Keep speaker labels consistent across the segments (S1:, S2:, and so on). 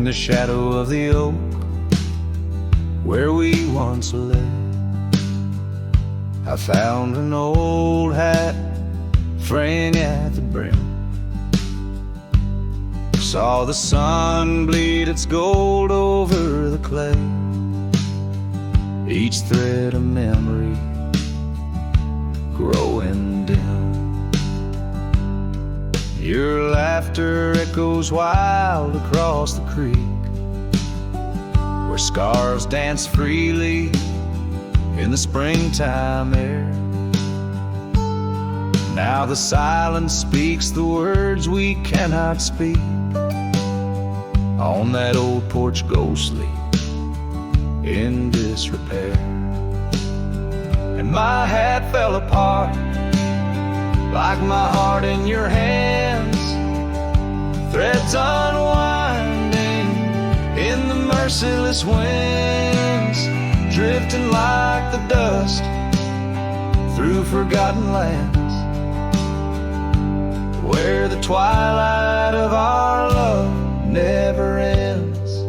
S1: the shadow of the oak where we once lay. I found an old hat fraying at the brim. Saw the sun bleed its gold over the clay. Each thread a memory growing dim. Your laughter echoes wild across the creek, where scars dance freely in the springtime air. Now the silence speaks the words we cannot speak. On that old porch ghostly in disrepair. And my hat fell apart like my heart in your hands. Threads unwinding in the merciless winds, drifting like the dust through forgotten lands, where the twilight of our love never ends.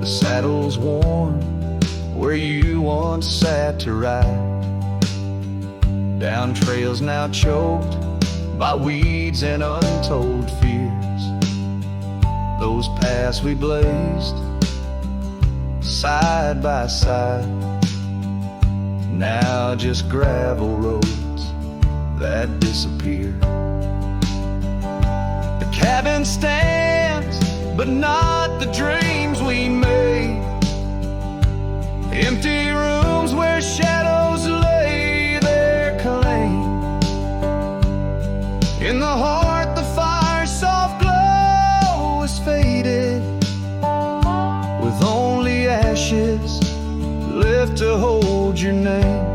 S1: The saddle's worn where you once sat to ride, down trails now choked by weeds and untold fears. Those paths we blazed side by side, now just gravel roads that disappear. The cabin stands, but not the dreams we made. Empty rooms where shadows lay their claim. In the heart the fire's soft glow is faded, with only ashes left to hold your name.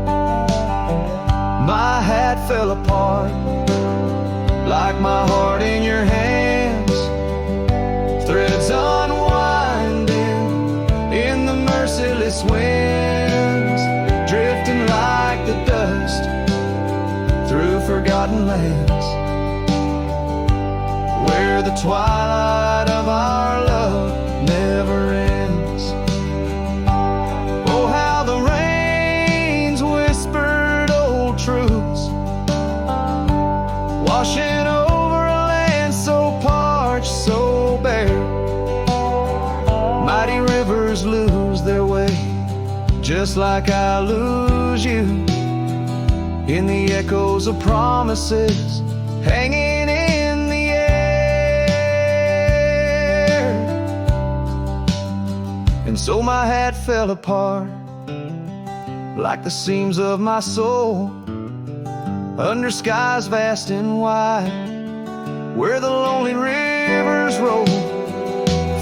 S1: My hat fell apart like my heart in your hands. Threads unwinding in the merciless winds, drifting like the dust through forgotten lands, where the twilight of our love never ends. Oh, how the rains whispered old truths, washing over a land so parched, so bare. Mighty rivers lose their way, just like I lose you, in the echoes of promises hanging in the air. And so my hat fell apart like the seams of my soul, under skies vast and wide, where the lonely rivers roll.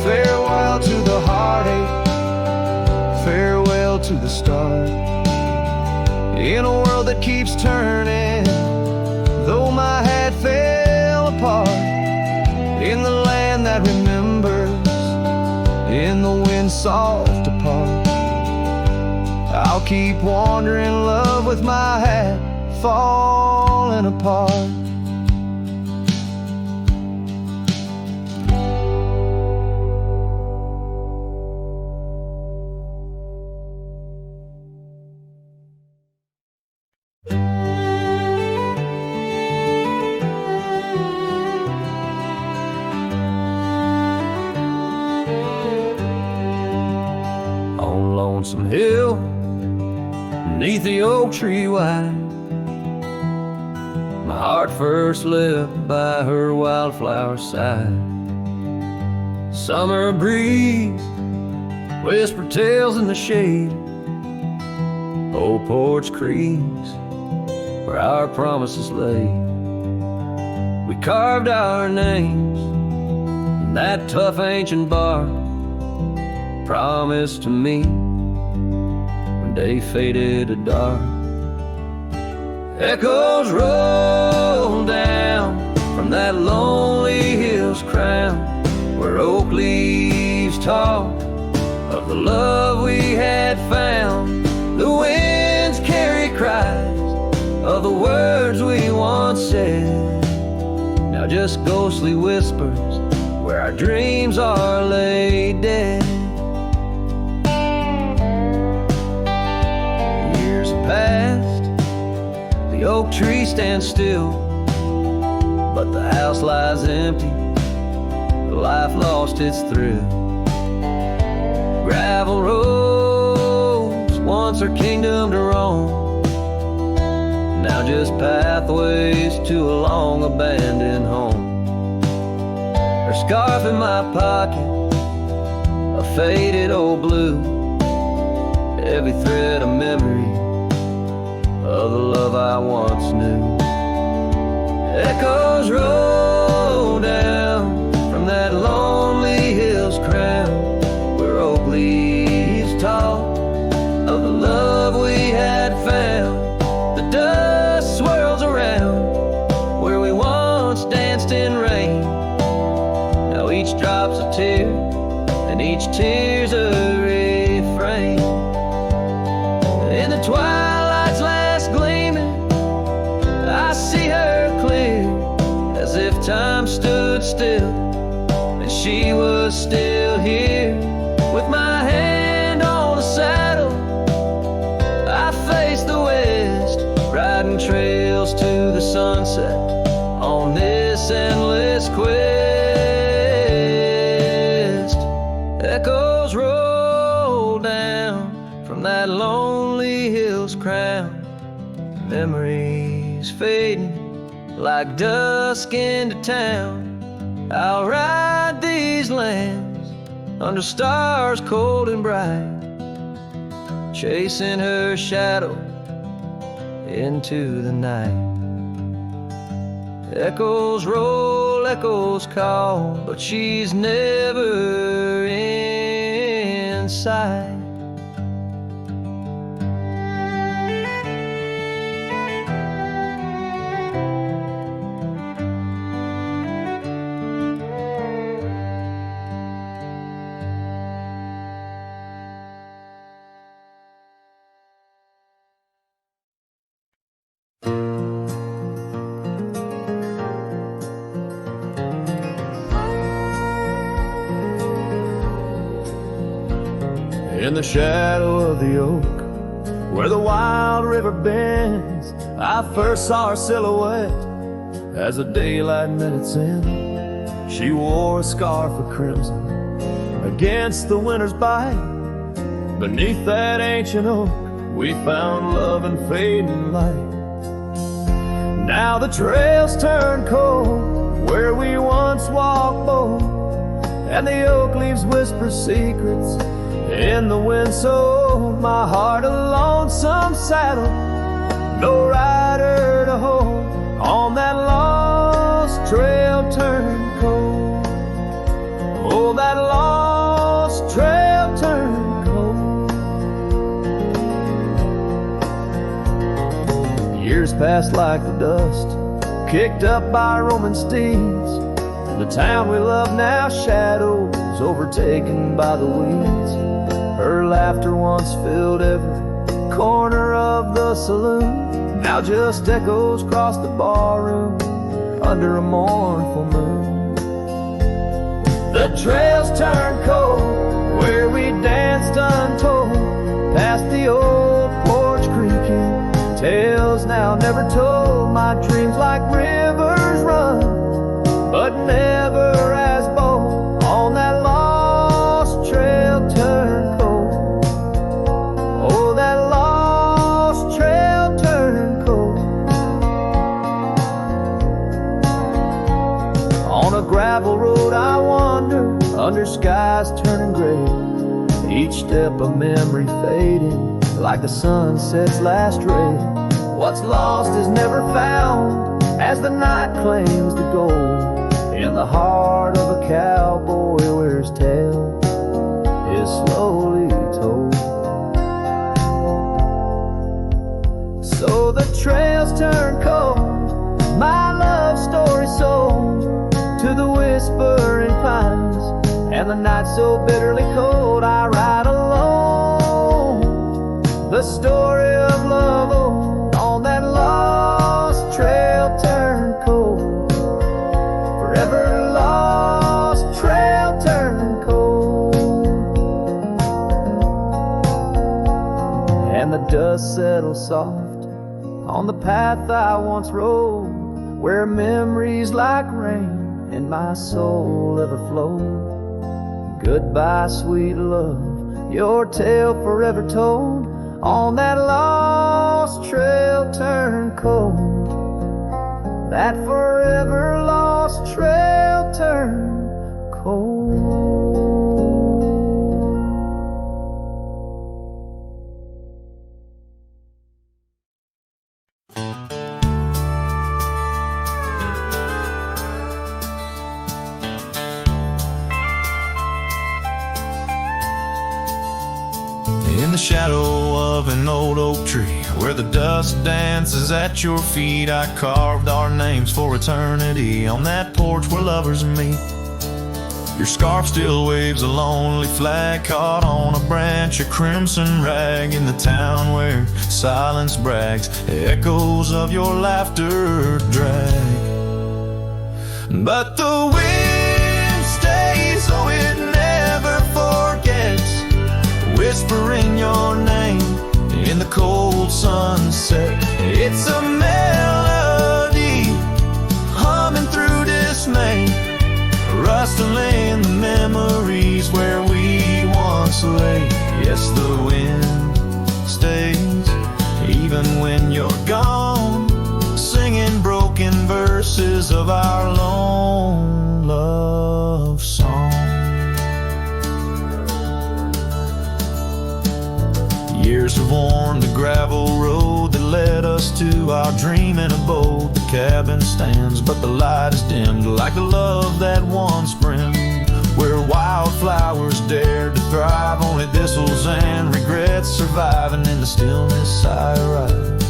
S1: Farewell to the heartache, farewell to the start, in a world that keeps turning, though my hat fell apart. In the land that remembers, in the wind's soft apart, I'll keep wandering love with my hat falling apart. On Lonesome Hill, beneath the oak tree wide, my heart first lived by her wildflower side. Summer breeze whispered tales in the shade, old porch creeks where our promises lay. We carved our names in that tough ancient bark, promised to meet when day faded to dark. Echoes roll down from that lonely hill's crown, where oak leaves talk of the love we had found. The winds carry cries of the words we once said, now just ghostly whispers where where our dreams are laid dead. Years have passed, the oak tree stands still, but the house lies empty, life lost its thrill. Gravel roads, once our kingdom to roam, now just pathways to a long abandoned home. Her scarf in my pocket, a faded old blue, every thread a memory of the love I once knew. Echoes roll down from that lonely hill's crown, where oak leaves talk of the love we had found. The dust swirls around where we once danced in rain. Now each drop's a tear, and each tear's a refrain. In the twilight's last gleaming, I see her clear, as if time stood still and she was still here. With my hand on the saddle, I face the west, riding trails to the sunset on this endless quest. Echoes roll down from that lonely hill's crown, memories fading like dusk into town. I'll ride these lands under stars cold and bright, chasing her shadow into the night. Echoes roll, echoes call, but she's never in sight. In the shadow of the oak, where the wild river bends, I first saw her silhouette as the daylight met its end. She wore a scarf of crimson against the winter's bite. Beneath that ancient oak, we found love and fading light. Now the trails turn cold where we once walked bold, and the oak leaves whisper secrets in the wind. So my heart a lonesome saddle, no rider to hold, on that lost trail turned cold. Oh, that lost trail turned cold. Years passed like the dust kicked up by Roman steeds. The town we love now shadows overtaken by the weeds. Her laughter once filled every corner of the saloon, now just echoes across the barroom under a mournful moon. The trails turn cold where we danced untold, past the old porch creaking, tales now never told. My dreams like rivers run, but never as bold, on that lost trail turned cold. Oh, that lost trail turned cold. On a gravel road I wander, under skies turning gray, each step a memory fading like the sunset's last ray. What's lost is never found, as the night claims the gold. In the heart of a cowboy where his tale is slowly told. So the trails turn cold, my love story sold to the whispering pines, and the night so bitterly cold. I ride alone, the story of love old, on that lost trail turned cold. Forever lost trail dust settles soft on the path I once rode, where memories like rain in my soul ever flowed. Goodbye, sweet love, your tale forever told on that lost trail turned cold. That forever lost trail turned cold.
S2: In the shadow of an old oak tree, where the dust dances at your feet, I carved our names for eternity on that porch where lovers meet. Your scarf still waves a lonely flag caught on a branch, a crimson rag in the town where silence brags, echoes of your laughter drag. But the wind stays, oh it never forgets, whispering your name in the cold sunset. It's a melody humming through dismay, rustling the memories where we once lay. Yes, the wind stays even when you're gone, singing broken verses of our lone love song. Years have worn the gravel road that led us to our dreaming abode. The cabin stands, but the light is dimmed, like the love that once brimmed, where wildflowers dared to thrive, only thistles and regrets surviving. In the stillness I arrive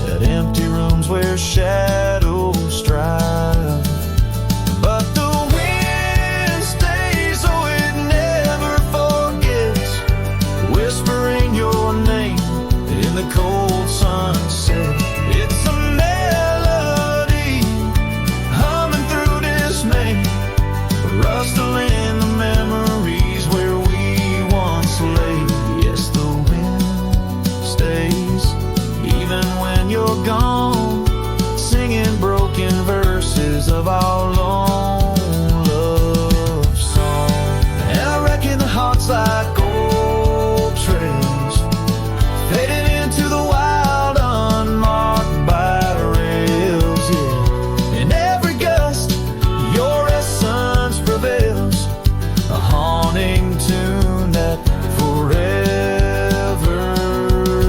S2: at empty rooms where shadows strive. But the wind stays, oh it never forgets, whispering your name in the cold sunset. It's a melody humming through dismay, rustling the memories where we once lay. Yes, the wind stays even when you're gone, singing broken verses of our long love song. And I reckon the heart's like old trails, fading into the wild, unmarked by rails, yeah. In every gust, your essence prevails, a haunting tune that forever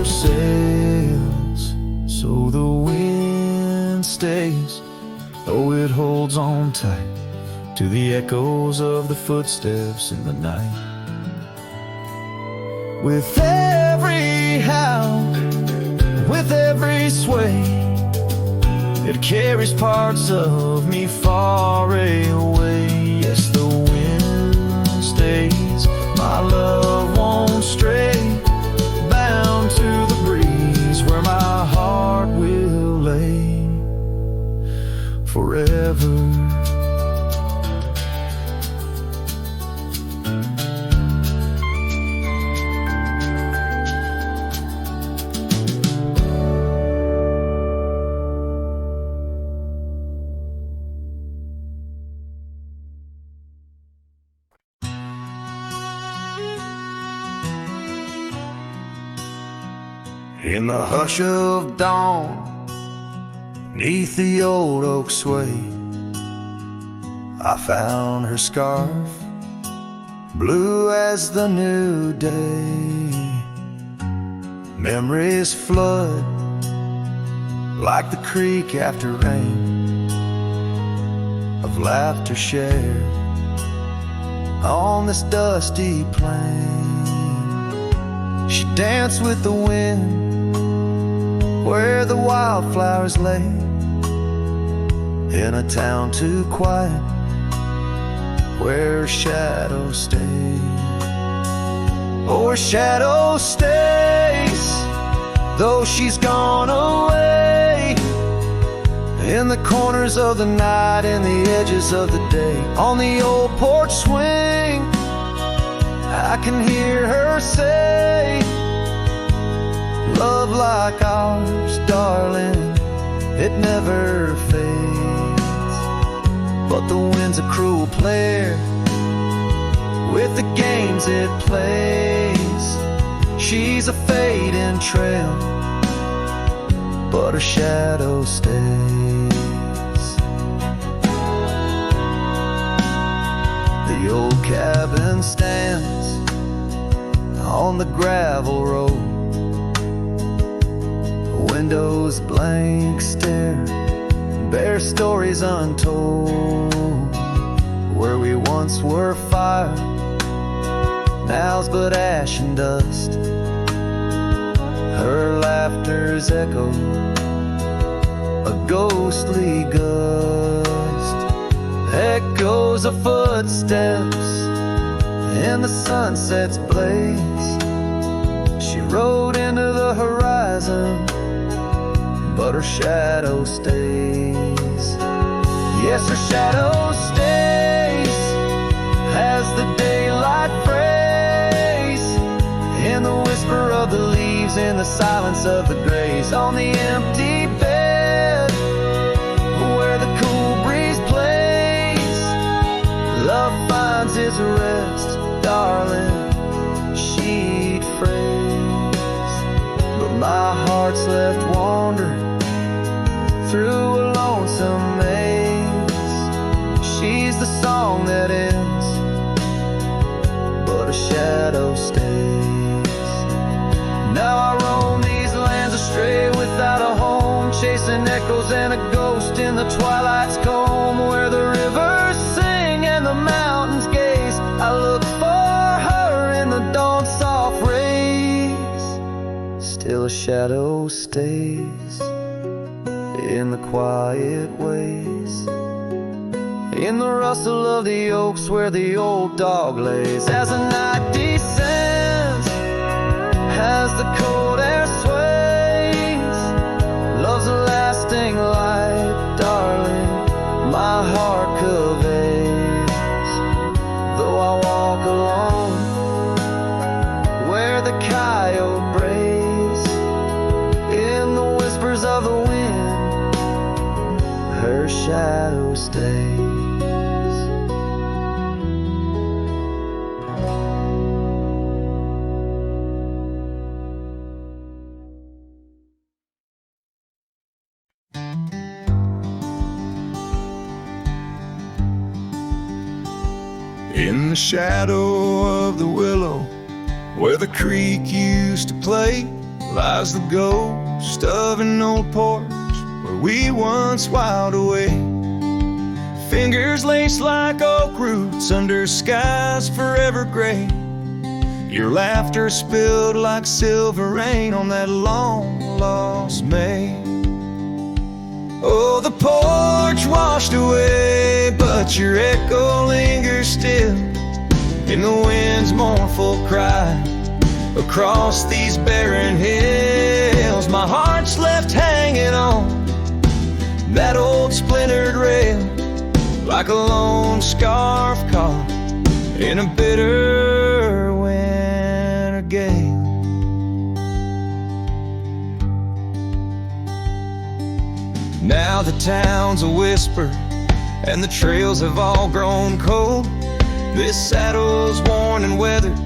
S2: sails. So the wind stays, though it holds on tight to the echoes of the footsteps in the night. With every howl, with every sway, it carries parts of me far away. Yes, the wind stays, my love won't stray, bound to the breeze where my heart will lay forever. In the hush of dawn, neath the old oak sway, I found her scarf, blue as the new day. Memories flood like the creek after rain, of laughter shared on this dusty plain. She danced with the wind where the wildflowers lay, in a town too quiet where shadows stay. Oh, her shadow stays, though she's gone away, in the corners of the night, in the edges of the day. On the old porch swing, I can hear her say,
S1: Love like ours, darling, it never fades. But the wind's a cruel player with the games it plays. She's a fading trail, but her shadow stays. The old cabin stands on the gravel road, windows blank stare, bare stories untold. Where we once were fire, now's but ash and dust. Her laughter's echo, a ghostly gust. Echoes of footsteps in the sunset's blaze. She rode into the horizon, but her shadow stays. Yes, her shadow stays as the daylight frays in the whisper of the leaves, in the silence of the grays. On the empty bed where the cool breeze plays, love finds its rest, darling, she'd phrase. But my heart's left wandering through a lonesome maze. She's the song that ends, but a shadow stays. Now I roam these lands astray without a home, chasing echoes and a ghost in the twilight's comb. Where the rivers sing and the mountains gaze, I look for her in the dawn's soft rays. Still a shadow stays in the quiet ways, in the rustle of the oaks where the old dog lays. As the night descends, as the cold air sways, love's a lasting light, darling, my heart conveys. Though I walk alone where the coyote brays, in the whispers of the wind, her shadow stays.
S2: In the shadow of the willow where the creek used to play, lies the ghost of an old porch where we once whiled away. Fingers laced like oak roots under skies forever gray. Your laughter spilled like silver rain on that long lost May. Oh, the porch washed away, but your echo lingers still in the wind's mournful cry across these barren hills. My heart's left hanging on that old splintered rail, like a lone scarf caught in a bitter winter gale. Now the town's a whisper and the trails have all grown cold. This saddle's worn and weathered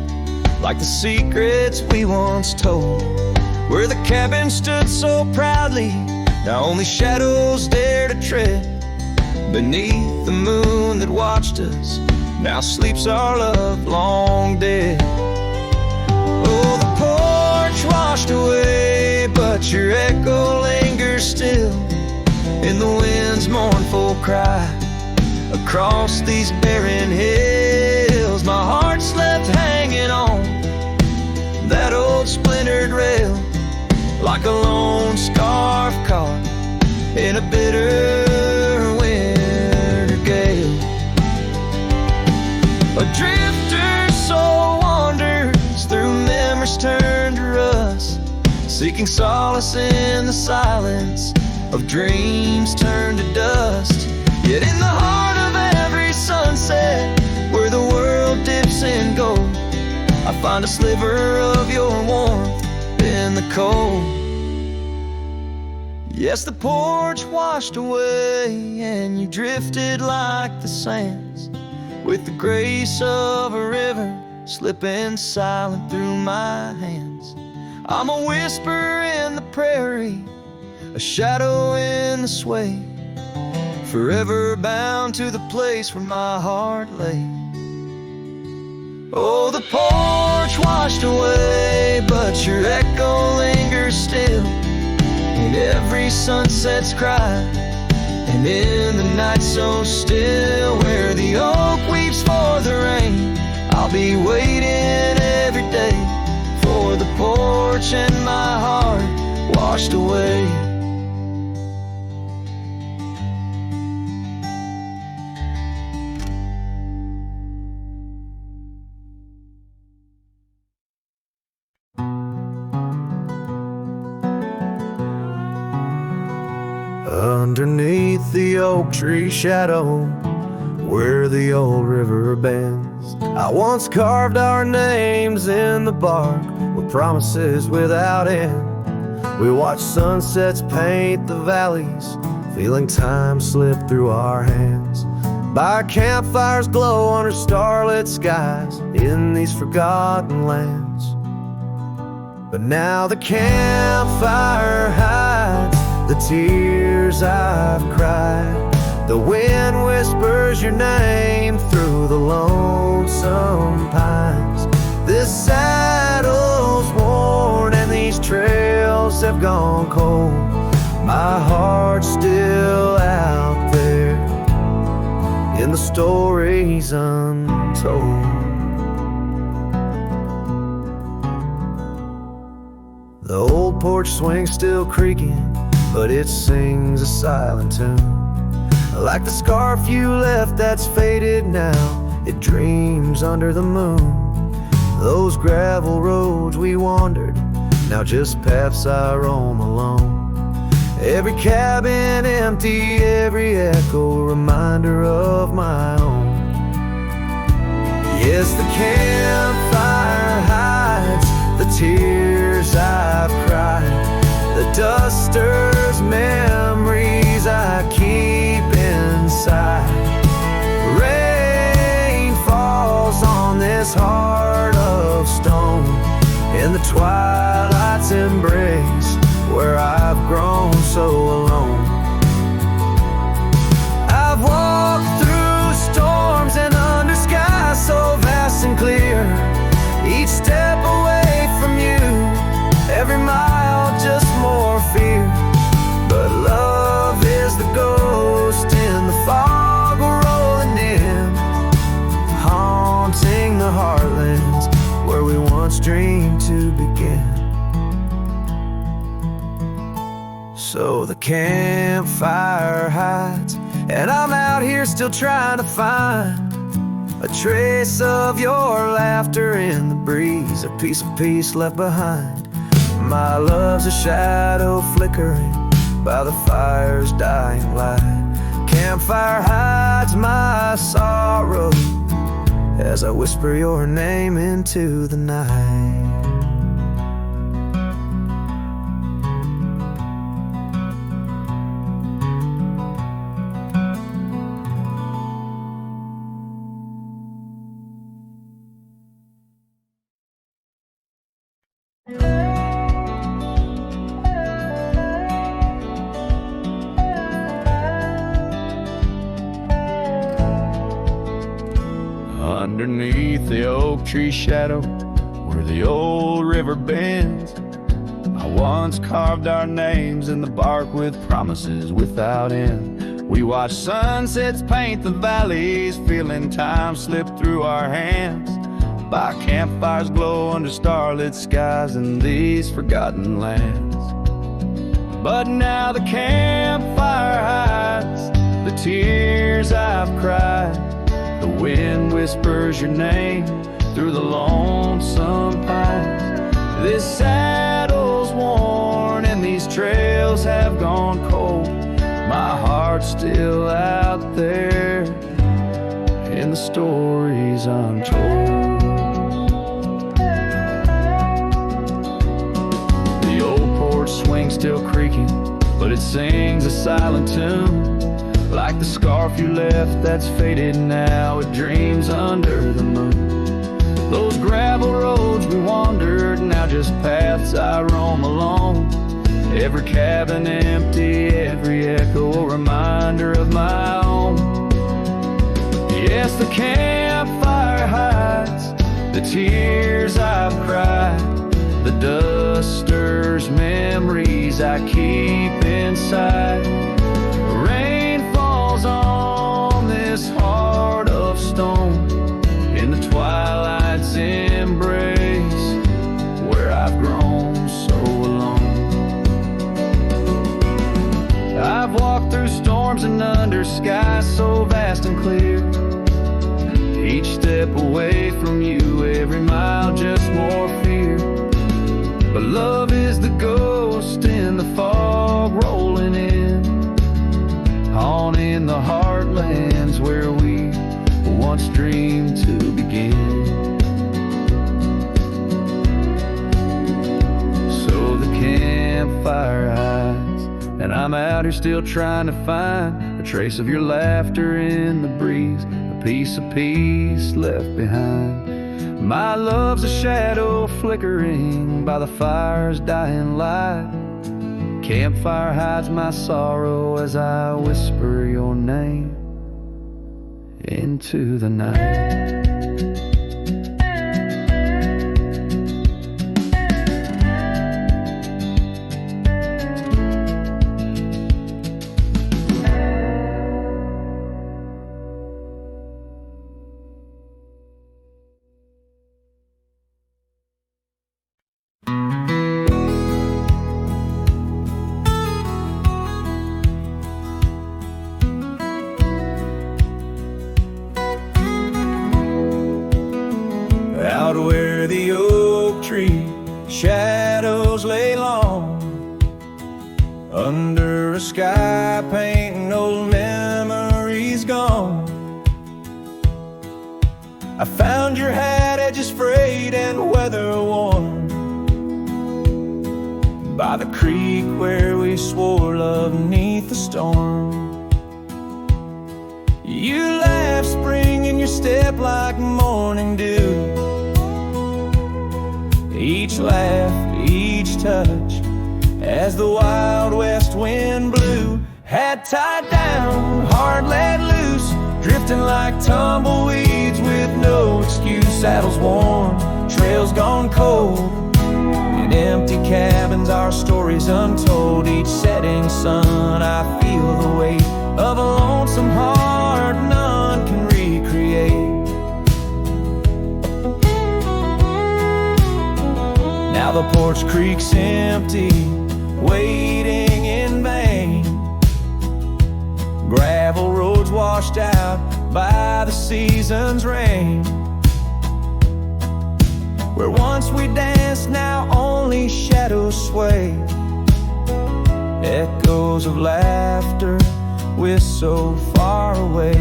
S2: like the secrets we once told. Where the cabin stood so proudly, now only shadows dare to tread beneath the moon that watched us. Now sleeps our love long dead. Oh, the porch washed away, but your echo lingers still in the wind's mournful cry across these barren hills. My heart's left hanging on that old splintered rail, like a lone scarf caught in a bitter winter gale. A drifter soul wanders through memories turned to rust, seeking solace in the silence of dreams turned to dust. Yet in the heart of every sunset, where the world dips in gold, I find a sliver of your warmth in
S1: in the cold. Yes, the porch washed away and you drifted like the sands, with the grace of a river slipping silent through my hands. I'm a whisper in the prairie, a shadow in the sway, forever bound to the place where my heart lay. Oh, the porch washed away, but your echo lingers still in every sunset's cry, and in the night so still, where the oak weeps for the rain, I'll be waiting every day for the porch and my heart washed away. Underneath the oak tree shadow, where the old river bends, I once carved our names in the bark with promises without end. We watched sunsets paint the valleys, feeling time slip through our hands. By campfires glow under starlit skies in these forgotten lands. But now the campfire hides the tears I've cried. The wind whispers your name through the lonesome pines. This saddle's worn and these trails have gone cold. My heart's still out there in the stories untold. The old porch swing's still creaking, but it sings a silent tune. Like the scarf you left that's faded now, it dreams under the moon. Those gravel roads we wandered, now just paths I roam alone. Every cabin empty, every echo a reminder of my own. Yes, the campfire hides the tears I've cried, the duster's memories I keep inside. Rain falls on this heart of stone, in the twilight's embrace where I've grown so alone. I've walked through storms and under skies so vast and clear, each step away from you, every mile just more fear. But love is the ghost in the fog rolling in, haunting the heartlands where we once dreamed to begin. So the campfire hides, and I'm out here still trying to find a trace of your laughter in the breeze, a piece of peace left behind. My love's a shadow flickering by the fire's dying light. Campfire hides my sorrow as I whisper your name into the night. Underneath the oak tree shadow, where the old river bends, I once carved our names in the bark with promises without end. We watched sunsets paint the valleys, feeling time slip through our hands. By campfires glow under starlit skies in these forgotten lands. But now the campfire hides the tears I've cried. The wind whispers your name through the lonesome pines. This saddle's worn and these trails have gone cold. My heart's still out there in the stories untold. string still creaking, but it sings a silent tune. Like the scarf you left that's faded now, it dreams under the moon. Those gravel roads we wandered, now just paths I roam alone. Every cabin empty, every echo a reminder of my own. Yes, the campfire hides the tears I've cried. The dust stirs memories I keep inside. Rain falls on this heart of stone in the twilight's embrace, where I've grown so alone. I've walked through storms and under skies so vast and clear. Each step away from you, every mile just more fear. But love is the ghost in the fog rolling in, haunting the heartlands where we once dreamed to begin. So the campfire hides, and I'm out here still trying to find a trace of your laughter in the breeze, a piece of peace left behind. My love's a shadow flickering by the fire's dying light. Campfire hides my sorrow as I whisper your name into the night. Out where the oak tree shadows lay long, under a sky painting old memories gone. I found your hat, edges frayed and weather worn, by the creek where we swore love neath the storm. You laughed spring in your step like morning dew. Each laugh, each touch, as the wild west wind blew. Hat tied down, heart let loose, drifting like tumbleweeds with no excuse. Saddles worn, trails gone cold, in empty cabins our stories untold. Each setting sun I feel the weight of a lonesome heart none can recreate. Now the porch creak's empty, waiting in vain. Gravel roads washed out by the season's rain. Where once we danced, now only shadows sway. Echoes of laughter, we're so far away.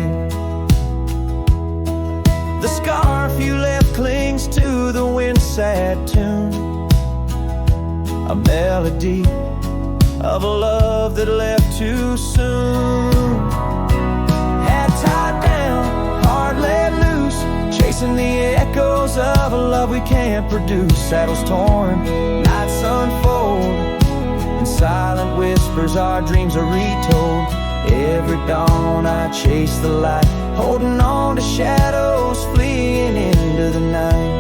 S1: The scarf you left clings to the wind-sad tune, a melody of a love that left too soon. Hat tied down, heart let loose, chasing the echoes of a love we can't produce. Saddles torn, nights unfold, in silent whispers our dreams are retold. Every dawn I chase the light, holding on to shadows fleeing into the night.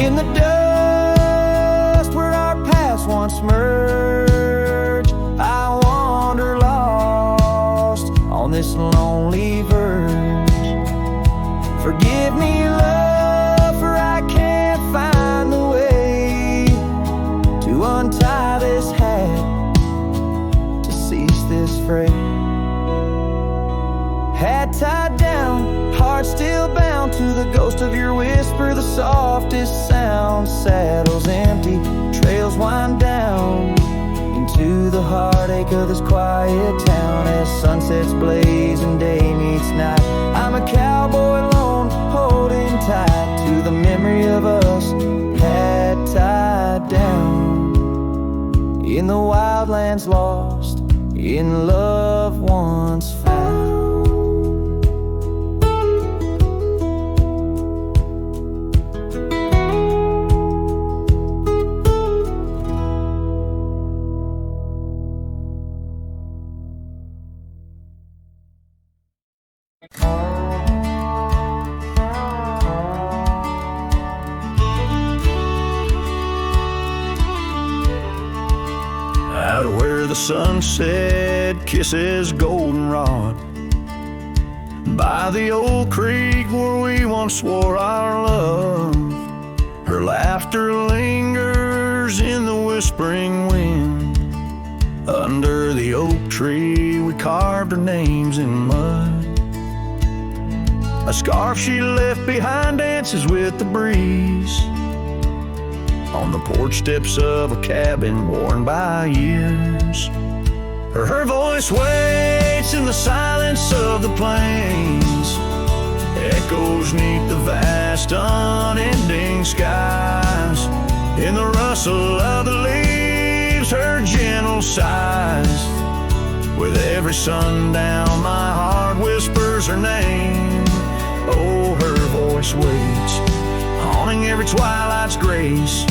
S1: In the dust where our paths once merged, I wander lost on this lonely verge. Forgive me, love, for I can't find the way to untie this hat, to cease this fray. Hat tied down, heart still bound to the ghost of your whisper, the softest sound. Saddles empty, trails wind down into the heartache of this quiet town. As sunsets blaze and day meets night, I'm a cowboy alone, holding tight to the memory of us, hat tied down. in the wildlands lost, in love once found.
S2: Out where the sunset kisses goldenrod, by the old creek where we once swore our love, her laughter lingers in the whispering wind. Under the oak tree we carved our names in mud. A scarf she left behind dances with the breeze on the porch steps of a cabin worn by years. Her voice waits in the silence of the plains, echoes neath the vast unending skies. In the rustle of the leaves, her gentle sighs. With every sundown my heart whispers her name. Oh, her voice waits, haunting every twilight's grace.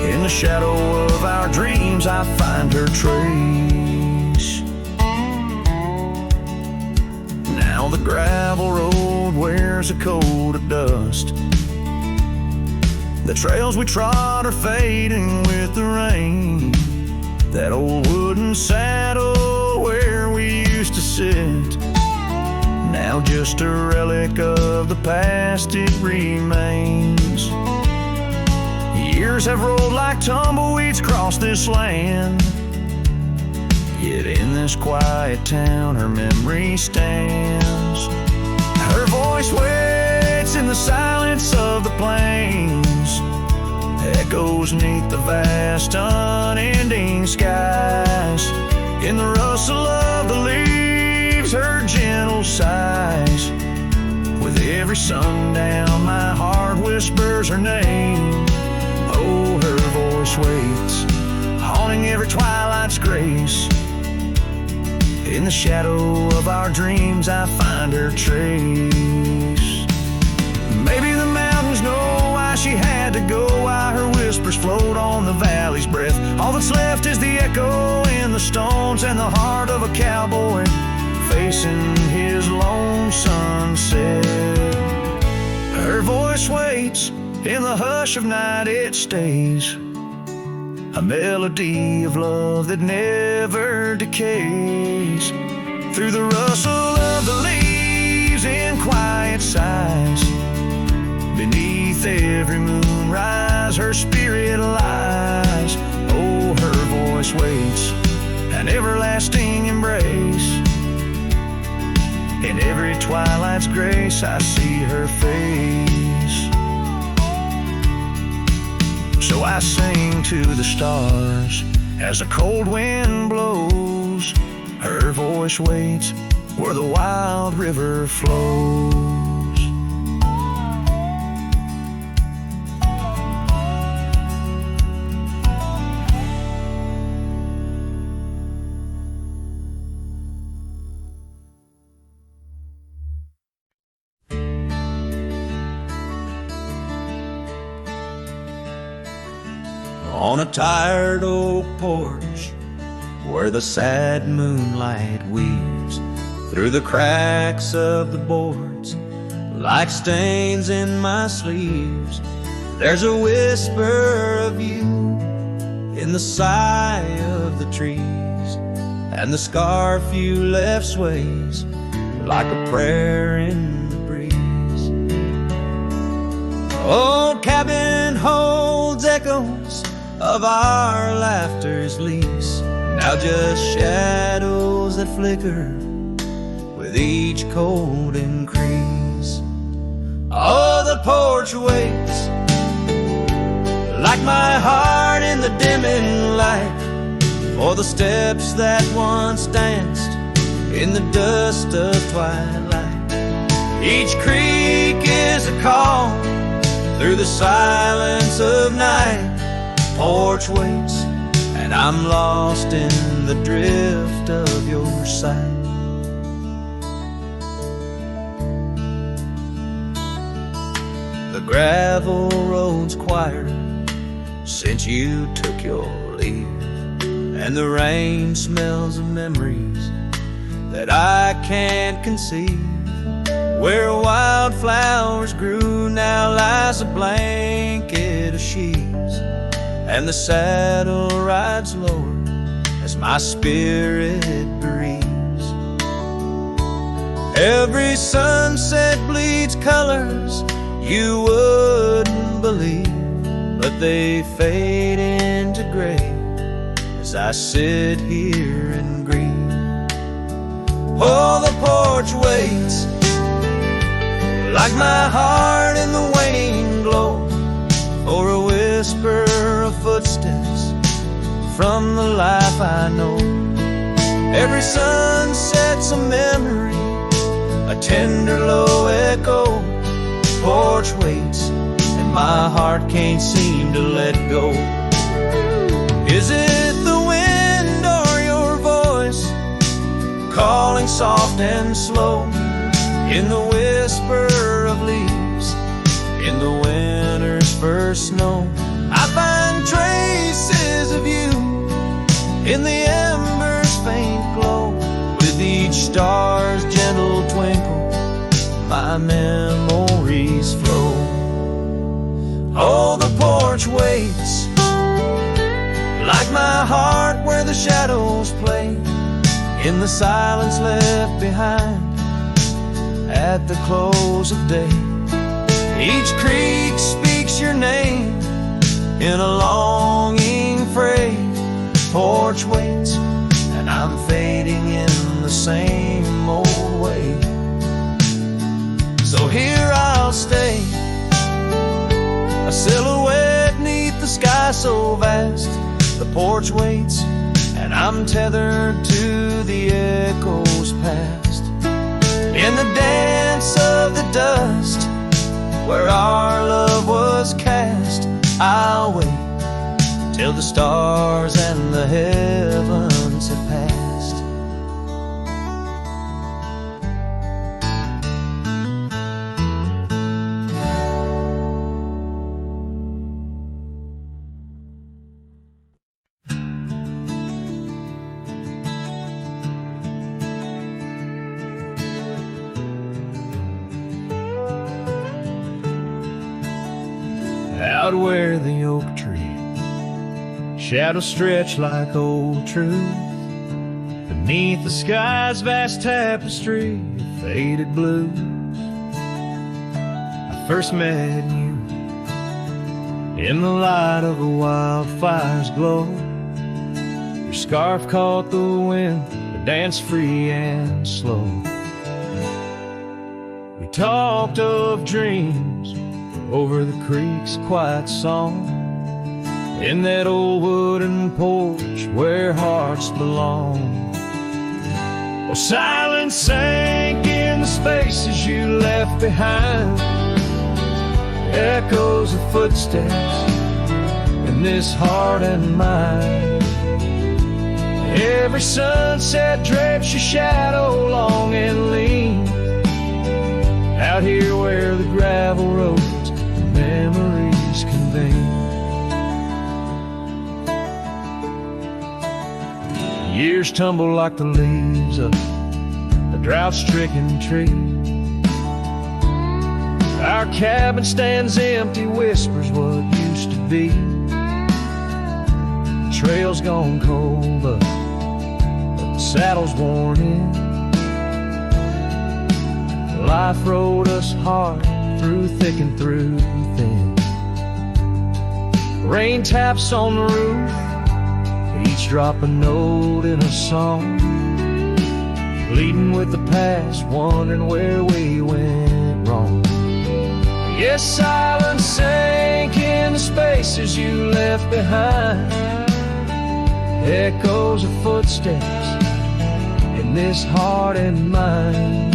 S2: In the shadow of our dreams I find her trace. Now the gravel road wears a coat of dust. The trails we trod are fading with the rain. That old wooden saddle where we used to sit, now just a relic of the past it remains. Years have rolled like tumbleweeds across this land, yet in this quiet town her memory stands. Her voice waits in the silence of the plains, echoes neath the vast unending skies. In the rustle of the leaves, her gentle sighs. With every sundown my heart whispers her name. Oh, her voice waits, haunting every twilight's grace. In the shadow of our dreams I find her trace. Maybe the mountains know why she had to go, why her whispers float on the valley's breath. All that's left is the echo in the stones and the heart of a cowboy facing his lone sunset. Her voice waits, in the hush of night it stays, a melody of love that never decays. Through the rustle of the leaves in quiet sighs, beneath every moonrise her spirit lies. Oh, her voice waits, an everlasting embrace. In every twilight's grace I see her face. So I sing to the stars as the cold wind blows. Her voice waits where the wild river flows. On a tired oak porch where the sad moonlight weaves through the cracks of the boards like stains in my sleeves, there's a whisper of you in the sigh of the trees, and the scarf you left sways like a prayer in the breeze. Old cabin holds echoes of our laughter's lease, now just shadows that flicker with each cold increase. Oh, the porch waits like my heart in the dimming light, for the steps that once danced in the dust of twilight. Each creak is a call through the silence of night. Porch waits and I'm lost in the drift of your sight. The gravel road's quieter since you took your leave, and the rain smells of memories that I can't conceive. Where wildflowers grew now lies a blanket of sheaves, and the saddle rides lower as my spirit breathes. Every sunset bleeds colors you wouldn't believe, but they fade into gray as I sit here and grieve. Oh, the porch waits like my heart in the waning glow for a whisper of footsteps from the life I know. Every sunset's a memory, a tender low echo. Porch waits and my heart can't seem to let go. Is it the wind or your voice calling soft and slow in the whisper of leaves in the winter's first snow? I find traces of you in the embers' faint glow. With each star's gentle twinkle, my memories flow. Oh, the porch waits like my heart where the shadows play in the silence left behind at the close of day. Each creek speaks your name in a longing fray. Porch waits and I'm fading in the same old way. So here I'll stay, a silhouette neath the sky so vast. The porch waits and I'm tethered to the echoes past. In the dance of the dust where our love was cast, I'll wait till the stars and the heavens have passed. Out where the oak tree shadows stretch like old truth, beneath the sky's vast tapestry of faded blue, I first met you in the light of a wildfire's glow. Your scarf caught the wind, but danced free and slow. We talked of dreams over the creek's quiet song, in that old wooden porch where hearts belong. Oh, silence sank in the spaces you left behind, echoes of footsteps in this heart and mind. Every sunset drapes your shadow long and lean, out here where the gravel roads memories convene. Years tumble like the leaves of a drought-stricken tree. Our cabin stands empty, whispers what used to be. The trail's gone cold, but the saddle's worn in. Life rode us hard through thick and through thin. Rain taps on the roof, each drop a note in a song, pleading with the past, wondering where we went wrong. Yes, silence sank in the spaces you left behind, echoes of footsteps in this heart and mind.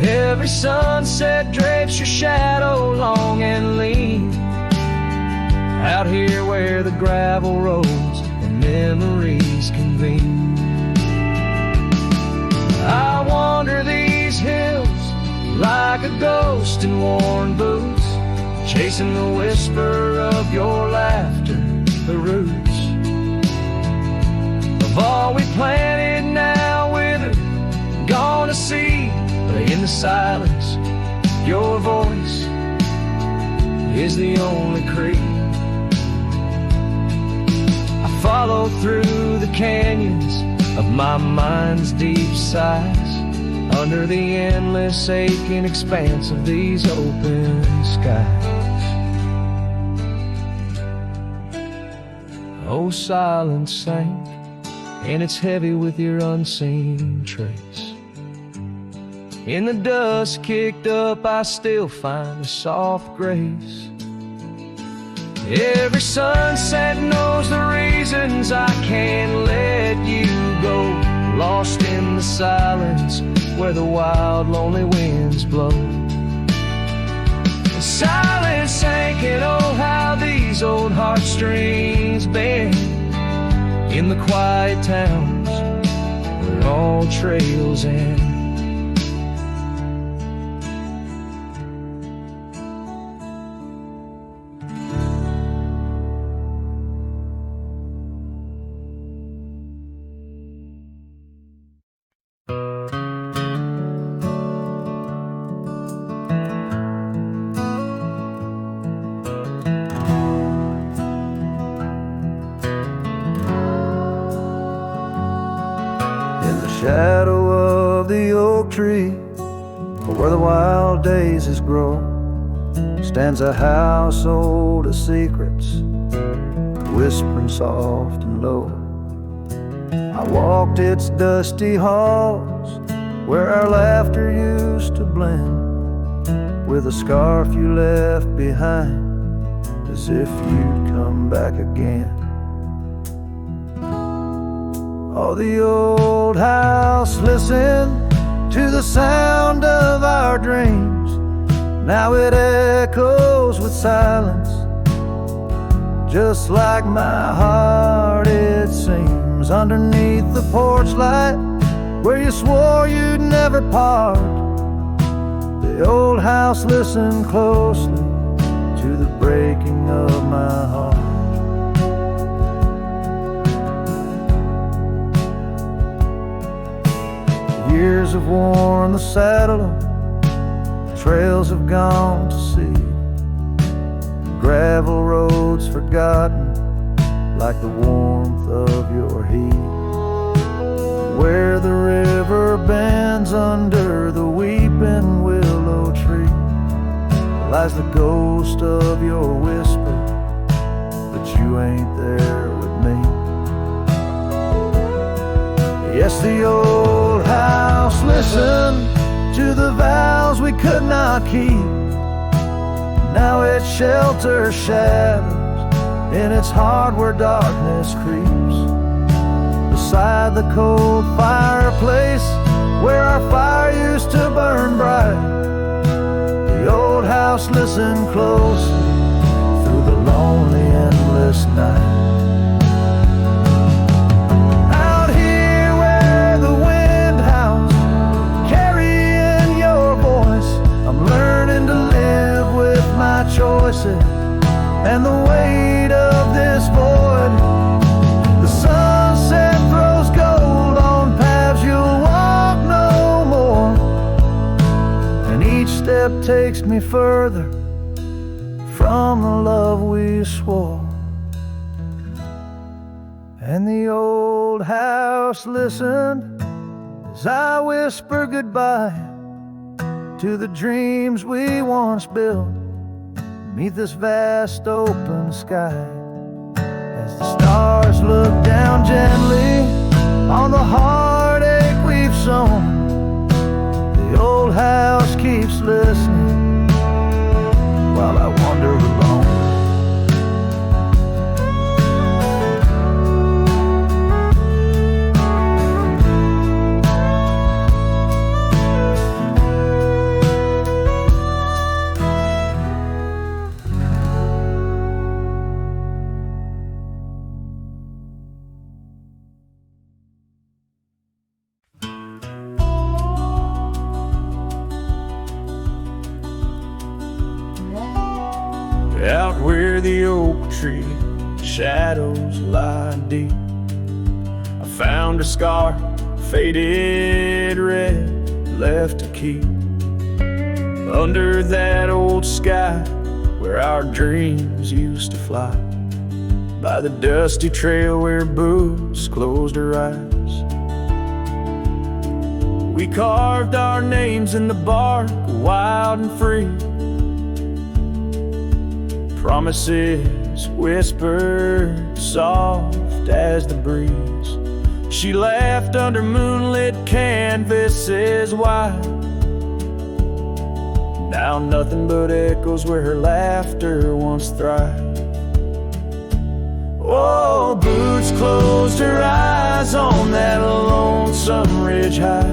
S2: Every sunset drapes your shadow long and lean, out here where the gravel road
S1: memories convene. I wander these hills like a ghost in worn boots, chasing the whisper of your laughter, the roots of all we planted now withered, gone to seed. But in the silence, your voice is the only creed. I follow through the canyons of my mind's deep sighs, under the endless aching expanse of these open skies. Oh, silence sank, and it's heavy with your unseen trace. In the dust kicked up, I still find a soft grace. Every sunset knows the reasons I can't let you go, lost in the silence where the wild, lonely winds blow. The silence sank, and oh, how these old heartstrings bend in the quiet towns where all trails end.
S3: Shadow of the oak tree, where the wild daisies grow, stands a house old of secrets, whispering soft and low. I walked its dusty halls, where our laughter used to blend with a scarf you left behind, as if you'd come back again. Oh, the old house listened to the sound of our dreams. Now it echoes with silence, just like my heart it seems. Underneath the porch light, where you swore you'd never part, the old house listened closely to the breaking of my heart. Years have worn the saddle, trails have gone to seed, gravel roads forgotten like the warmth of your heat. Where the river bends under the weeping willow tree lies the ghost of your whisper, but you ain't there with me. Yes, the old house listened to the vows we could not keep. Now it shelters shadows in its heart where darkness creeps. Beside the cold fireplace where our fire used to burn bright, the old house listened closely through the lonely endless night. Choices and the weight of this void. The sunset throws gold on paths you'll walk no more, and each step takes me further from the love we swore. And the old house listened as I whisper goodbye to the dreams we once built beneath this vast open sky. As the stars look down gently on the heartache we've sown, the old house keeps listening while I wander alone.
S2: out where the oak tree shadows lie deep. I found a scar, faded red, left to keep under that old sky where our dreams used to fly, by the dusty trail where boots closed her eyes. We carved our names in the bark, wild and free, promises whispered soft as the breeze. She laughed under moonlit canvases wide. Now nothing but echoes where her laughter once thrived. Oh, boots closed her eyes on that lonesome ridge high,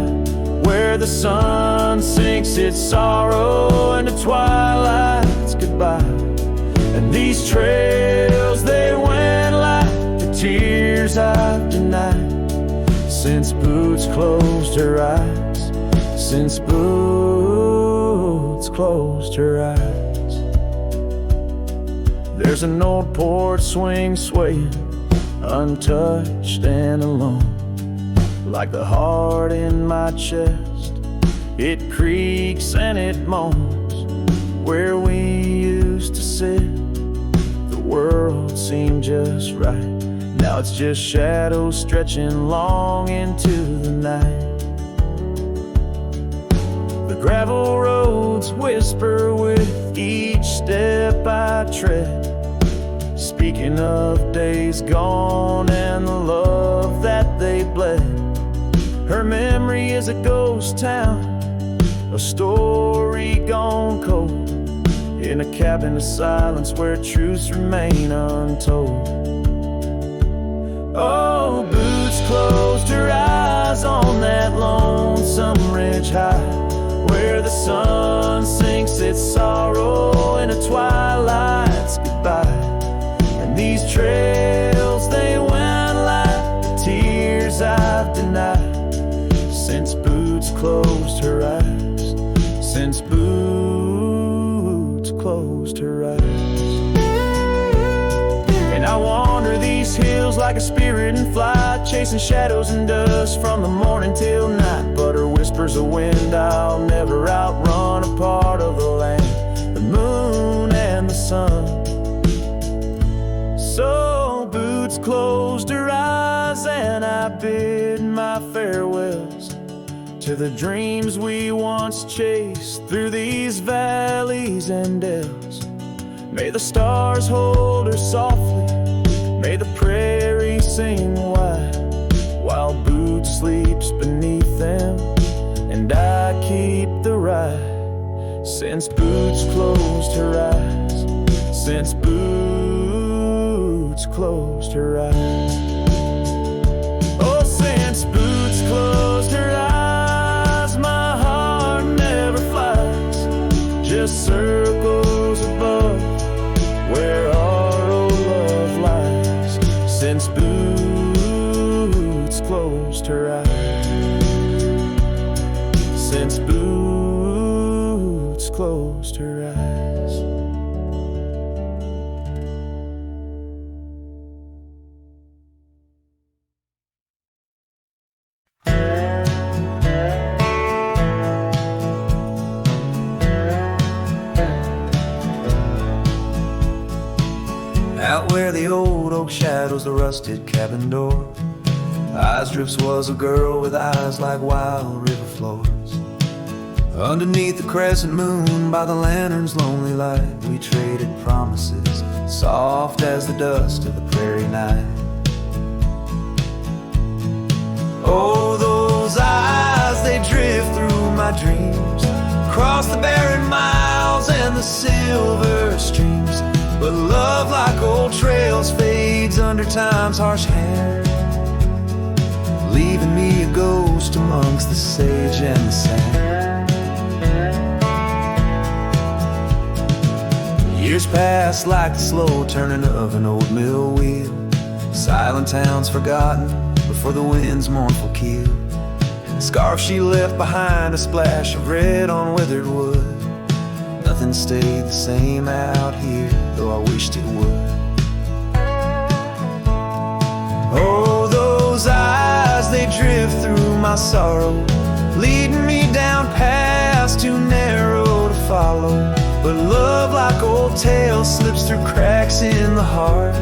S2: where the sun sinks its sorrow into twilight's goodbye. And these trails, they went like the tears I've denied, since boots closed her eyes, since boots closed her eyes. There's an old porch swing swaying, untouched and alone, like the heart in my chest. It creaks and it moans where we used to sit. The world seemed just right. Now it's just shadows stretching long into the night. The gravel roads whisper with each step I tread, speaking of days gone and the love that they bled. Her memory is a ghost town, a story gone cold, in a cabin of silence where truths remain untold. Oh, boots closed her eyes on that lonesome ridge high, where the sun sinks its sorrow in a twilight's goodbye. And these trails, they went like the tears I've denied, since boots closed her eyes, since boots closed her eyes. And I wander these hills like a spirit in flight, chasing shadows and dust from the morning till night. But her whispers of wind I'll never outrun, a part of the land, the moon and the sun. So boots closed her eyes and I bid my farewells to the dreams we once chased through these valleys and dells. May the stars hold her softly, may the prairie sing wide, while boots sleeps beneath them and I keep the ride. Since boots closed her eyes, since boots closed her eyes. Oh, since boots closed her eyes, my heart never flies, just circles above where our old love lies. Since boots closed her eyes, since boots closed her eyes.
S3: Out where the old oak shadows the rusted cabin door, Eyes Drifts was a girl with eyes like wild river floors. Underneath the crescent moon, by the lantern's lonely light, we traded promises, soft as the dust of the prairie night. Oh, those eyes, they drift through my dreams, across the barren miles and the silver streams. But love, like old trails, fades under time's harsh hand, leaving me a ghost amongst the sage and the sand. Years pass like the slow turning of an old mill wheel, silent towns forgotten before the wind's mournful keel. The scarf she left behind, a splash of red on withered wood. Nothing stayed the same out here, though
S1: sorrow, leading me down paths too narrow to follow. But love, like old tales, slips through cracks in the heart,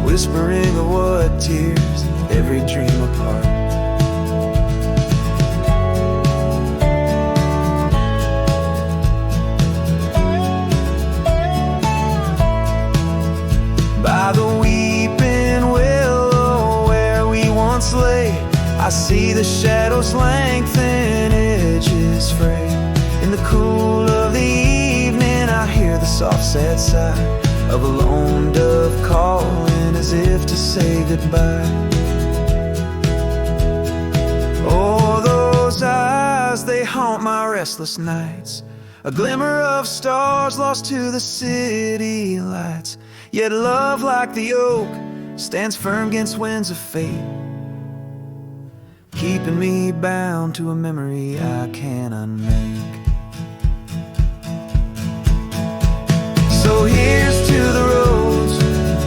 S1: whispering of what tears every dream apart. By the weeping willow where we once lay, I see the shadows lengthen, edges fray. In the cool of the evening I hear the soft sad sigh of a lone dove calling as if to say goodbye. Oh, those eyes, they haunt my restless nights, a glimmer of stars lost to the city lights. Yet love, like the oak, stands firm against winds of fate, keeping me bound to a memory I can't unmake. So here's to the roads,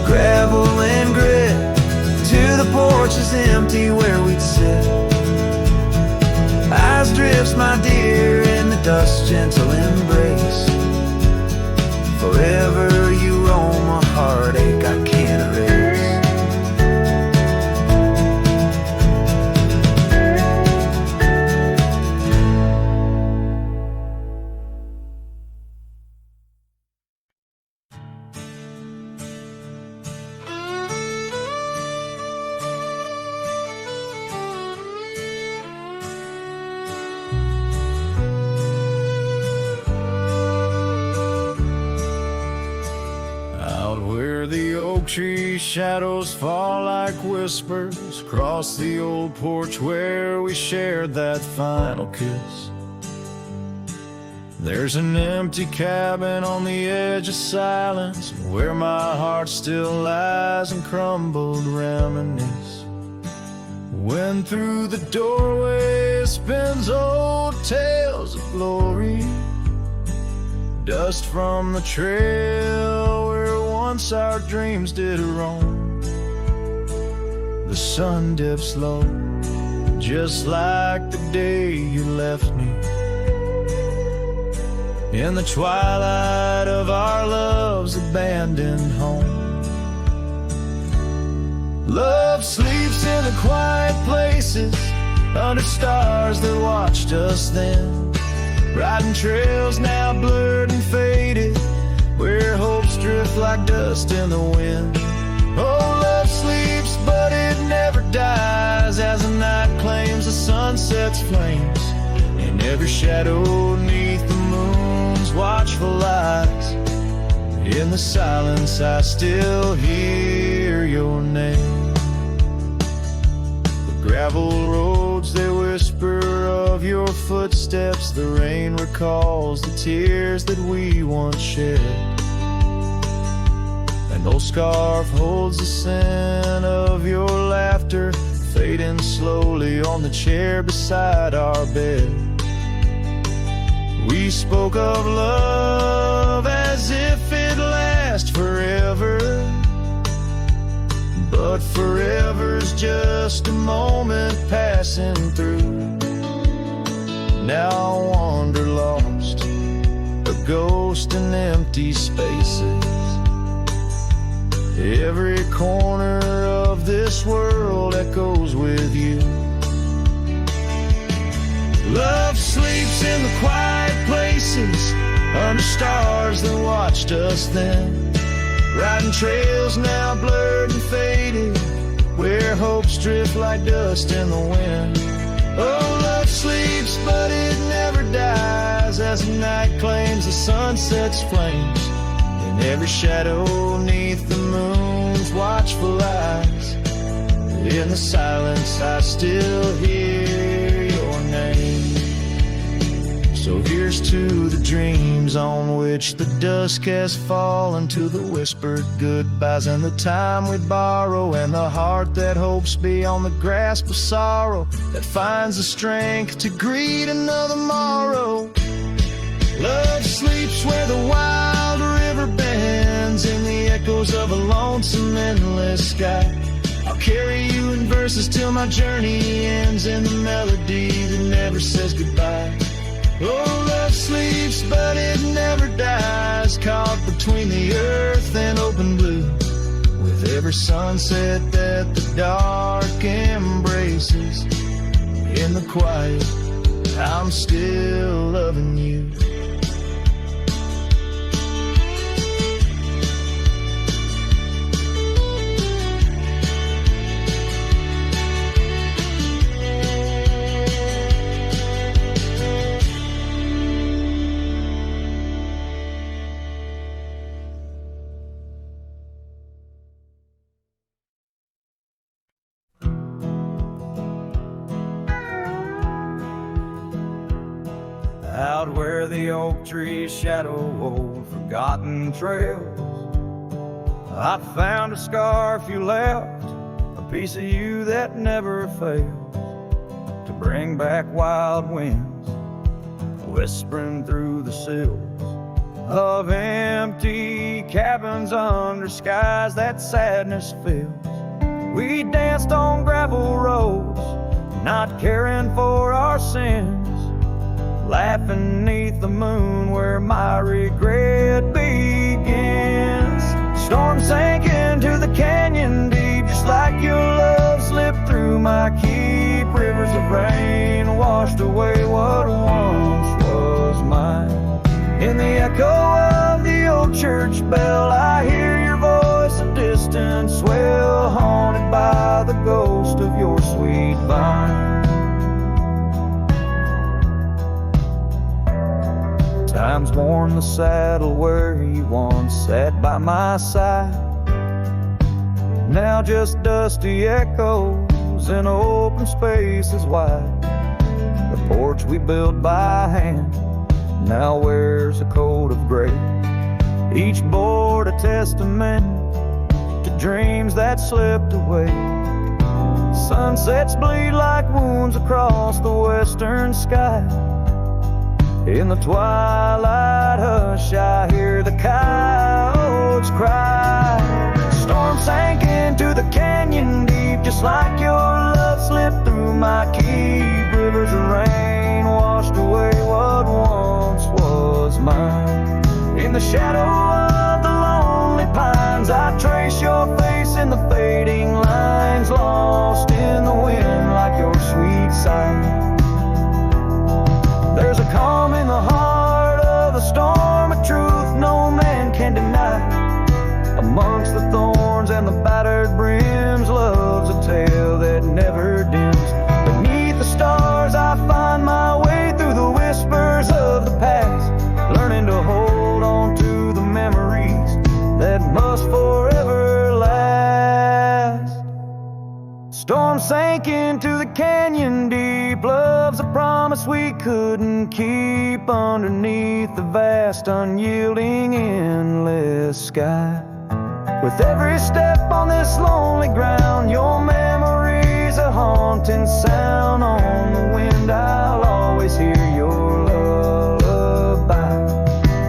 S1: gravel and grit, to the porches empty where we'd sit. Eyes drifts, my dear, in the dust's gentle embrace. Forever you roam a heartache I can't erase.
S2: Tree shadows fall like whispers across the old porch where we shared that final kiss. There's an empty cabin on the edge of silence where my heart still lies and crumbled reminisce. When through the doorway spins old tales of glory, dust from the trail where once our dreams did roam. The sun dips low, just like the day you left me, in the twilight of our love's abandoned home. Love sleeps in the quiet places, under stars that watched us then, riding trails now blurred and faded, where hopes drift like dust in the wind. Oh, love sleeps, but it never dies, as the night claims the sunset's flames, in every shadow neath the moon's watchful eyes. In the silence I still hear your name. The gravel roads, they whisper of your footsteps, the rain recalls the tears that we once shared. An old scarf holds the scent of your laughter, fading slowly on the chair beside our bed. We spoke of love as if it lasts forever, but forever's just a moment passing through. Now I wander lost, a ghost in empty spaces. Every corner of this world echoes with you. Love sleeps in the quiet places, under stars that watched us then, riding trails now blurred and faded, where hopes drift like dust in the wind. Oh, love sleeps, but it never dies, as the night claims the sunset's flames, in every shadow neath the moon's watchful eyes. In the silence I still hear your name. So here's to the dreams on which the dusk has fallen, to the whispered goodbyes and the time we borrow, and the heart that hopes beyond the grasp of sorrow, that finds the strength to greet another morrow. Love sleeps where the wild river bends, in the echoes of a lonesome endless sky. Our
S1: carry you in verses till my journey ends in the melody that never says goodbye. Oh, love sleeps, but it never dies, caught between the earth and open blue. With every sunset that the dark embraces, in the quiet, I'm still loving you.
S3: Out where the oak trees shadow old forgotten trails, I found a scarf you left, a piece of you that never fails to bring back wild winds whispering through the sills of empty cabins under skies that sadness fills. We danced on gravel roads, not caring for our sins, laughing neath the moon where my regret begins. Storm sank into the canyon deep, just like your love slipped through my keep. Rivers of rain washed away what once was mine. In the echo of the old church bell, I hear your voice, a distant swell, haunted by the ghost of your sweet vine. Time's worn the saddle where you once sat by my side. Now just dusty echoes in open spaces wide. The porch we built by hand now wears a coat of gray. Each board a testament to dreams that slipped away. Sunsets bleed like wounds across the western sky. In the twilight hush, I hear the coyotes cry. Storm sank into the canyon deep, just like your love slipped through my keep. Rivers of rain washed away what once was mine. In the shadow of the lonely pines, I trace your face in the fading lines, lost in the wind like your sweet sight. There's a calm in the heart of a storm, a truth no man can deny. Amongst the thorns and the battered brims, love's a tale that never dims. Beneath the stars I find my way through the whispers of the past, learning to hold on to the memories that must forever last. Storm sank into the canyon deep, love's a promise we couldn't keep, underneath the vast, unyielding, endless sky. With every step on this lonely ground, your memory's a haunting sound. On the wind I'll always hear your lullaby,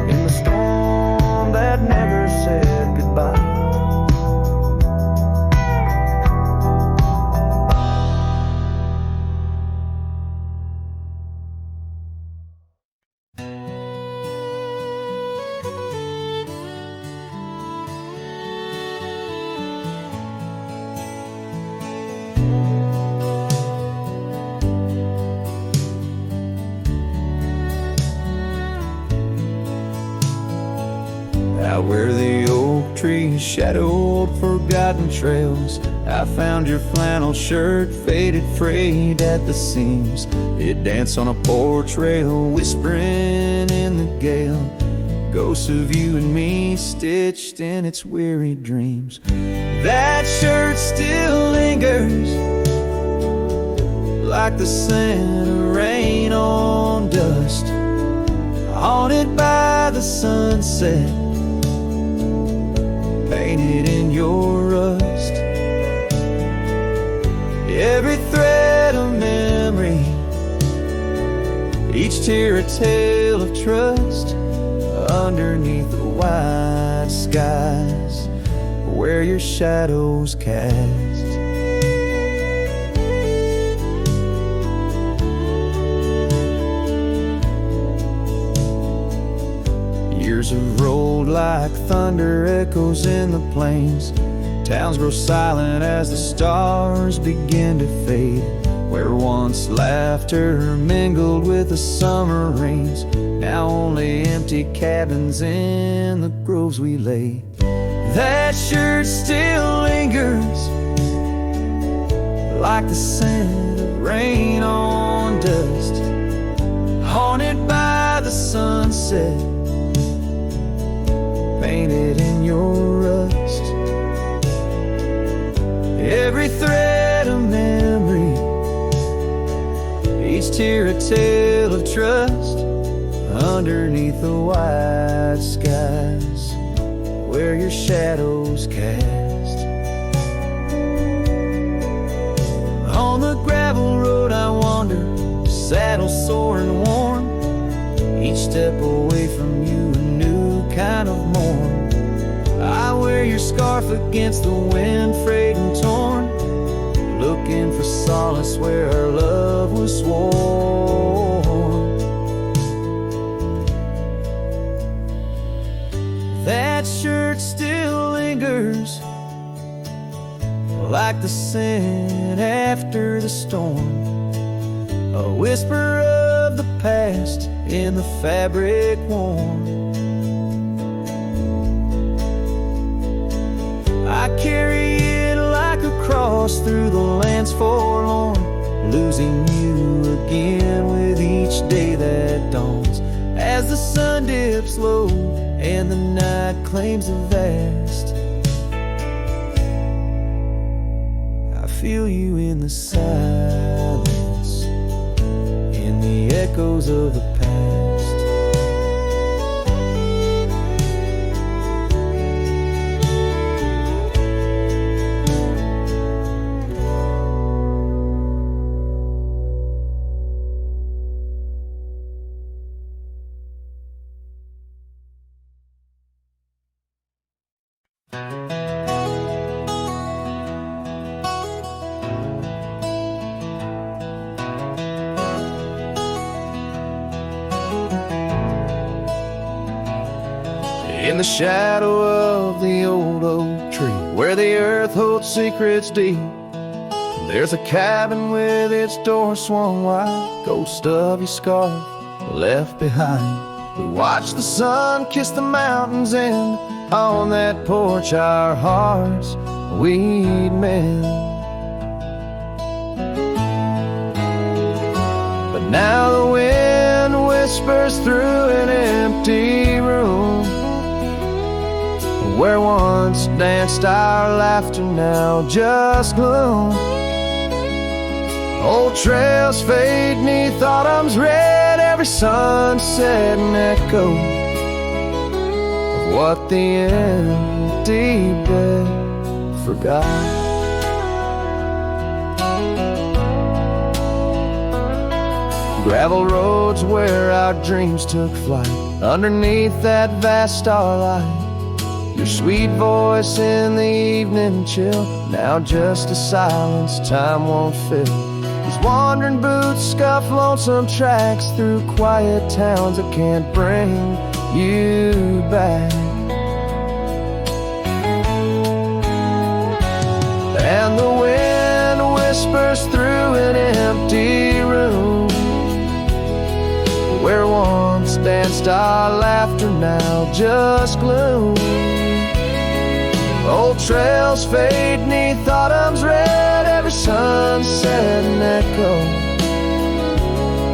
S3: in the storm that never said goodbye. Out where the oak trees shadowed forgotten trails, I found your flannel shirt faded, frayed at the seams. It danced on a porch rail, whispering in the gale, ghosts of you and me stitched in its weary dreams. That shirt still lingers like the scent of rain on dust, haunted by the sunset, painted in your rust. Every thread a memory, each tear a tale of trust, underneath the wide skies where your shadows cast.
S1: Years have rolled like thunder echoes in the plains. Towns grow silent as the stars begin to fade. Where once laughter mingled with the summer rains, now only empty cabins in the groves we lay. That shirt still lingers like the scent of rain on dust, haunted by the sunset, painted in your rust. Every thread a memory, each tear a tale of trust, underneath the wide skies where your shadows cast. On the gravel road I wander, saddle sore and worn, each step away from you a new kind of morn. I wear your scarf against the wind, frayed and torn, looking for solace where our love was sworn. That shirt still lingers like the scent after the storm, a whisper of the past in the fabric worn. I carry it like a cross through the lands forlorn, losing you again with each day that dawns, as the sun dips low and the night claims the vast. I feel you in the silence, in the echoes of the past. In the shadow of the old oak tree, where the earth holds secrets deep, there's a cabin with its door swung wide, ghost of your scarf left behind. We watch the sun kiss the mountains, and on that porch our hearts we'd mend. But now the wind whispers through an empty room, where once danced our laughter, now just gloom. Old trails fade neath autumn's red, every sunset an echo of what the empty bed forgot. Gravel roads where our dreams took flight, underneath that vast starlight. Your sweet voice in the evening chill, now just a silence time won't fill. These wandering boots scuff lonesome tracks through quiet towns that can't bring you back. And the wind whispers through an empty room, where once danced our laughter, now just gloom. Old trails fade neath autumn's red, every sunset an echo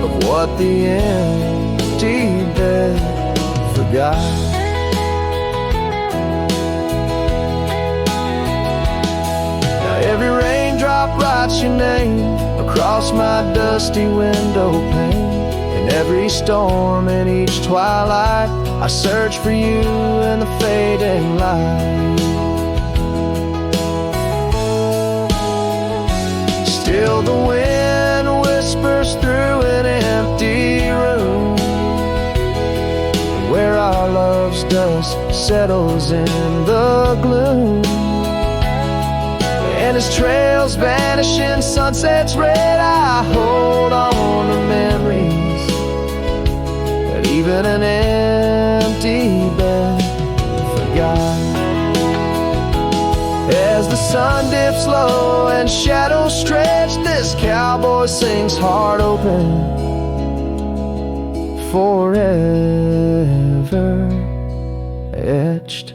S1: of what the empty bed forgot. Now every raindrop writes your name across my dusty window pane. In every storm and each twilight, I search for you in the fading light. Still the wind whispers through an empty room, where our love's dust settles in the gloom. And as trails vanish in sunset's red, I hold on to memories that even an empty bed As the sun dips low and shadows stretch, this cowboy sings heart open, forever etched.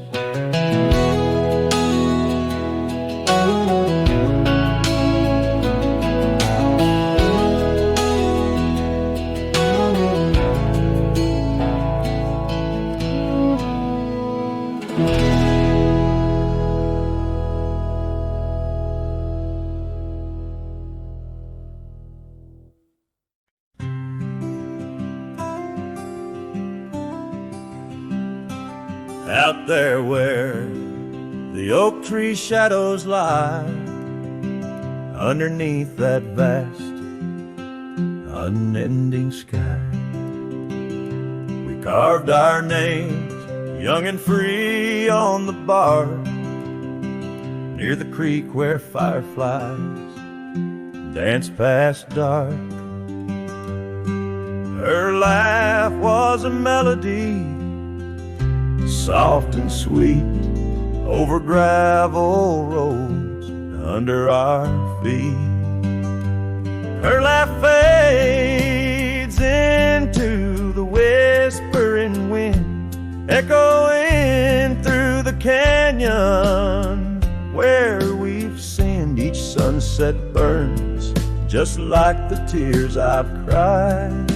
S2: Out there where the oak tree shadows lie, underneath that vast, unending sky, we carved our names, young and free, on the bar, near the creek where fireflies dance past dark. Her laugh was a melody, soft and sweet, over gravel roads under our feet. Her laugh fades into the whispering wind, echoing through the canyon where we've sinned. Each sunset burns just like the tears I've cried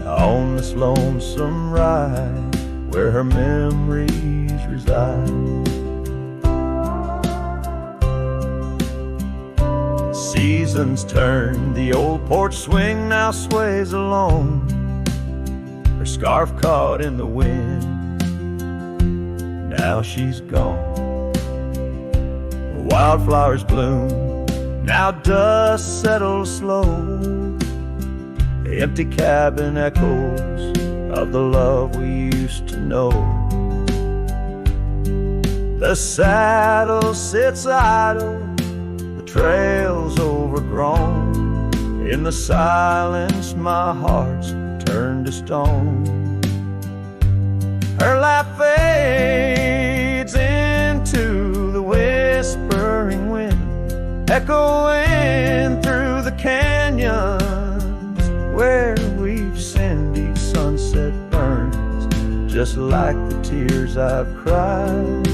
S2: on this lonesome ride where her memories reside. Seasons turn, the old porch swing now sways alone, her scarf caught in the wind, now she's gone. Wildflowers bloom, now dust settles slow, the empty cabin echoes of the love we used to know. The saddle sits idle, the trail's overgrown, in the silence my heart's turned to stone. Her laugh fades into the whispering wind, echoing through the canyons where we've sinned. Each sunset burns just like the tears I've cried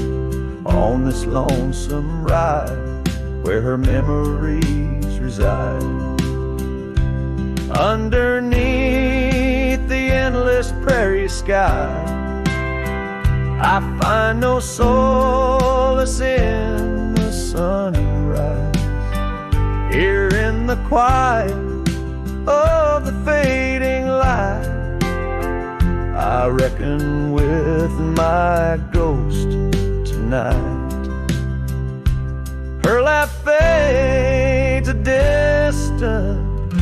S2: on this lonesome ride where her memories reside. Underneath the endless prairie sky, I find no solace in the sunrise. Here in the quiet of the fading light, I reckon with my ghost tonight. Her laugh fades, a distant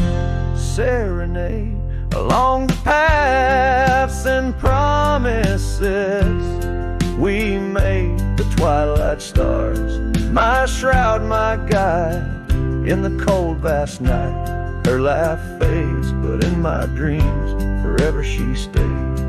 S2: serenade along the paths and promises we made. The twilight stars, my shroud, my guide in the cold vast night. Her laugh fades, but in my dreams forever she stays.